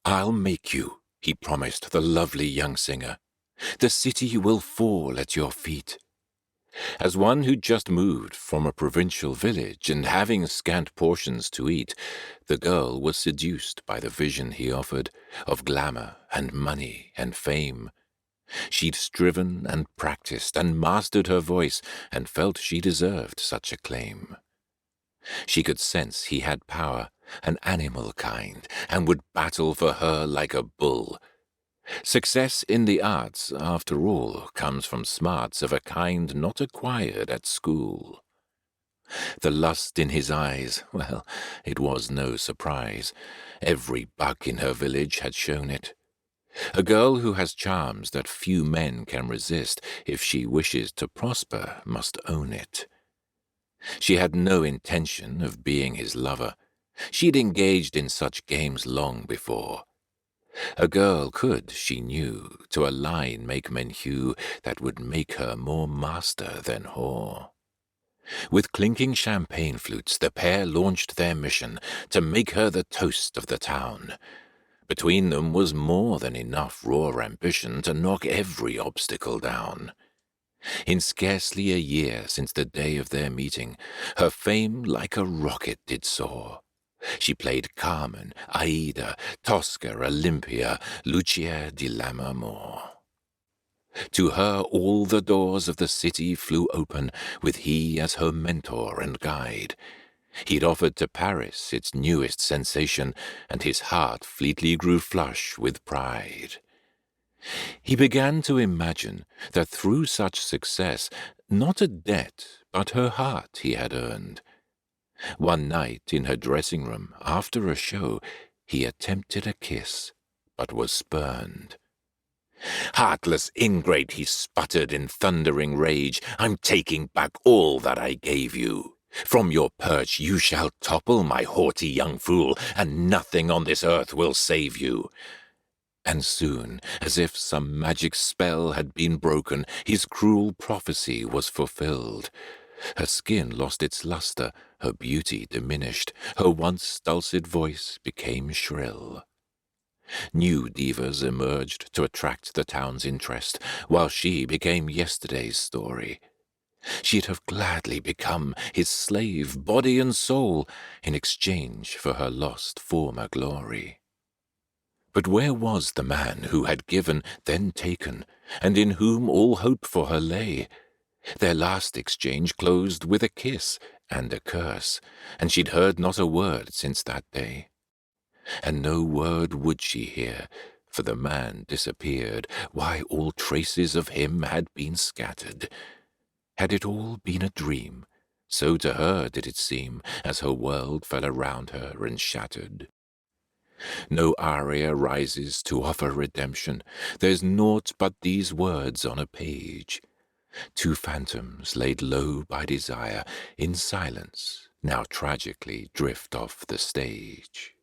"I'll make you," he promised the lovely young singer. "The city will fall at your feet." As one who'd just moved from a provincial village and having scant portions to eat, the girl was seduced by the vision he offered of glamour and money and fame. She'd striven and practiced and mastered her voice and felt she deserved such a claim. She could sense he had power, an animal kind, and would battle for her like a bull. Success in the arts, after all, comes from smarts of a kind not acquired at school. The lust in his eyes, well, it was no surprise. Every buck in her village had shown it. A girl who has charms that few men can resist, if she wishes to prosper, must own it. She had no intention of being his lover. She'd engaged in such games long before. A girl could, she knew, to a line make men hew that would make her more master than whore. With clinking champagne flutes, the pair launched their mission to make her the toast of the town. Between them was more than enough raw ambition to knock every obstacle down. In scarcely a year since the day of their meeting, her fame like a rocket did soar. She played Carmen, Aida, Tosca, Olympia, Lucia di Lammermoor. To her all the doors of the city flew open, with he as her mentor and guide. He'd offered to Paris its newest sensation, and his heart fleetly grew flush with pride. He began to imagine that through such success, not a debt, but her heart he had earned. One night in her dressing room, after a show, he attempted a kiss, but was spurned. "Heartless ingrate," he sputtered in thundering rage, "I'm taking back all that I gave you. From your perch you shall topple, my haughty young fool, and nothing on this earth will save you." And soon, as if some magic spell had been broken, his cruel prophecy was fulfilled. Her skin lost its luster, her beauty diminished, her once dulcet voice became shrill. New divas emerged to attract the town's interest, while she became yesterday's story. She'd have gladly become his slave, body and soul, in exchange for her lost former glory. But where was the man who had given, then taken, and in whom all hope for her lay? Their last exchange closed with a kiss and a curse, and she'd heard not a word since that day. And no word would she hear, for the man disappeared, why all traces of him had been scattered. Had it all been a dream? So to her did it seem, as her world fell around her and shattered. No aria rises to offer redemption. There's naught but these words on a page. Two phantoms laid low by desire, in silence, now tragically drift off the stage.